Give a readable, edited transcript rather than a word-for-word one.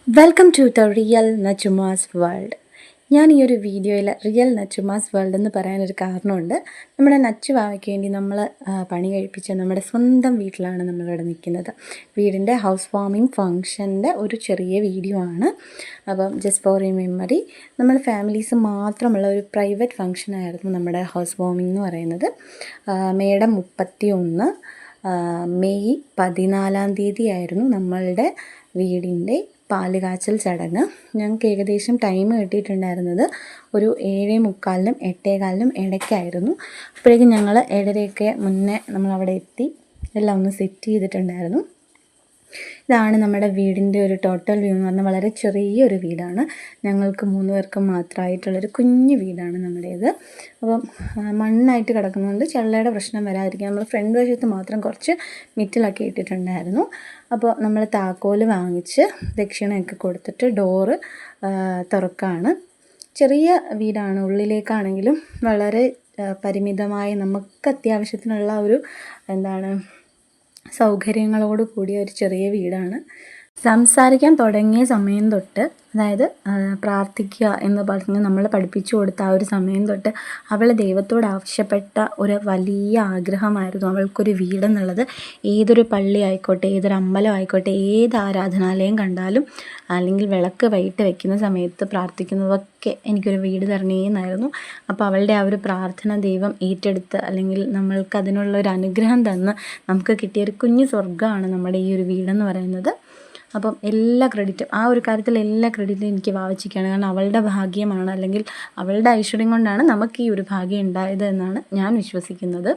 Welcome to the real നച്ചുമാസ് world. ഞാൻ ഈ ഒരു വീഡിയോയിൽ റിയൽ നച്ചുമാസ് വേൾഡ് എന്ന് പറയാനൊരു കാരണമുണ്ട്. നമ്മുടെ നച്ചു വാവയ്ക്ക് വേണ്ടി നമ്മൾ പണി കഴിപ്പിച്ച നമ്മുടെ സ്വന്തം വീട്ടിലാണ് നമ്മളിവിടെ നിൽക്കുന്നത്. വീടിൻ്റെ ഹൗസ് വാമിങ് ഫങ്ഷൻ്റെ ഒരു ചെറിയ വീഡിയോ ആണ്. അപ്പം ജസ്റ്റ് ഫോർ എ മെമ്മറി, നമ്മൾ ഫാമിലീസ് മാത്രമുള്ള ഒരു പ്രൈവറ്റ് ഫങ്ഷനായിരുന്നു നമ്മുടെ ഹൗസ് വാമിങ് എന്ന് പറയുന്നത്. മേടം 31 മെയ് 14 ആയിരുന്നു നമ്മളുടെ വീടിൻ്റെ പാലുകാച്ചൽ ചടങ്ങ്. ഞങ്ങൾക്ക് ഏകദേശം ടൈം കിട്ടിയിട്ടുണ്ടായിരുന്നത് ഒരു 7:45-നും 8:15-നും ഇടയ്ക്കായിരുന്നു. അപ്പോഴേക്കും ഞങ്ങൾ 7:30 മുന്നേ നമ്മളവിടെ എത്തി എല്ലാം ഒന്ന് സെറ്റ് ചെയ്തിട്ടുണ്ടായിരുന്നു. ഇതാണ് നമ്മുടെ വീടിൻ്റെ ഒരു ടോട്ടൽ വ്യൂ എന്ന് പറഞ്ഞാൽ വളരെ ചെറിയൊരു വീടാണ്. ഞങ്ങൾക്ക് 3 പേർക്കും മാത്രമായിട്ടുള്ളൊരു കുഞ്ഞു വീടാണ് നമ്മുടേത്. അപ്പം മണ്ണായിട്ട് കിടക്കുന്നതുകൊണ്ട് ചെള്ളയുടെ പ്രശ്നം വരാതിരിക്കാൻ നമ്മൾ ഫ്രണ്ട് വശത്ത് മാത്രം കുറച്ച് മിറ്റിലൊക്കെ ഇട്ടിട്ടുണ്ടായിരുന്നു. അപ്പോൾ നമ്മൾ താക്കോല് വാങ്ങിച്ച് ദക്ഷിണയൊക്കെ കൊടുത്തിട്ട് ഡോറ് തുറക്കാണ്. ചെറിയ വീടാണ്, ഉള്ളിലേക്കാണെങ്കിലും വളരെ പരിമിതമായ നമുക്ക് അത്യാവശ്യത്തിനുള്ള ഒരു സൗകര്യങ്ങളോട് കൂടിയ ഒരു ചെറിയ വീടാണ്. സംസാരിക്കാൻ തുടങ്ങിയ സമയം തൊട്ട്, അതായത് പ്രാർത്ഥിക്കുക എന്ന് പറഞ്ഞ് നമ്മൾ പഠിപ്പിച്ചു കൊടുത്ത ആ ഒരു സമയം തൊട്ട് അവൾ ദൈവത്തോട് ആവശ്യപ്പെട്ട ഒരു വലിയ ആഗ്രഹമായിരുന്നു അവൾക്കൊരു വീടെന്നുള്ളത്. ഏതൊരു പള്ളി ആയിക്കോട്ടെ, ഏതൊരു അമ്പലം ആയിക്കോട്ടെ, ഏത് ആരാധനാലയം കണ്ടാലും അല്ലെങ്കിൽ വിളക്ക് വൈകിട്ട് വെക്കുന്ന സമയത്ത് പ്രാർത്ഥിക്കുന്നതൊക്കെ എനിക്കൊരു വീട് തരണേ എന്നായിരുന്നു. അപ്പോൾ അവളുടെ ആ ഒരു പ്രാർത്ഥന ദൈവം ഏറ്റെടുത്ത്, അല്ലെങ്കിൽ നമ്മൾക്ക് അതിനുള്ളൊരു അനുഗ്രഹം തന്ന് നമുക്ക് കിട്ടിയൊരു കുഞ്ഞു സ്വർഗ്ഗമാണ് നമ്മുടെ ഈ ഒരു വീടെന്ന് പറയുന്നത്. അപ്പം എല്ലാ ക്രെഡിറ്റും, ആ ഒരു കാര്യത്തിൽ എല്ലാ ക്രെഡിറ്റും എനിക്ക് വാവച്ചിക്കാണ്. കാരണം അവളുടെ ഭാഗ്യമാണ്, അല്ലെങ്കിൽ അവളുടെ ഐശ്വര്യം കൊണ്ടാണ് നമുക്ക് ഈ ഒരു ഭാഗ്യം ഉണ്ടായത് എന്നാണ് ഞാൻ വിശ്വസിക്കുന്നത്.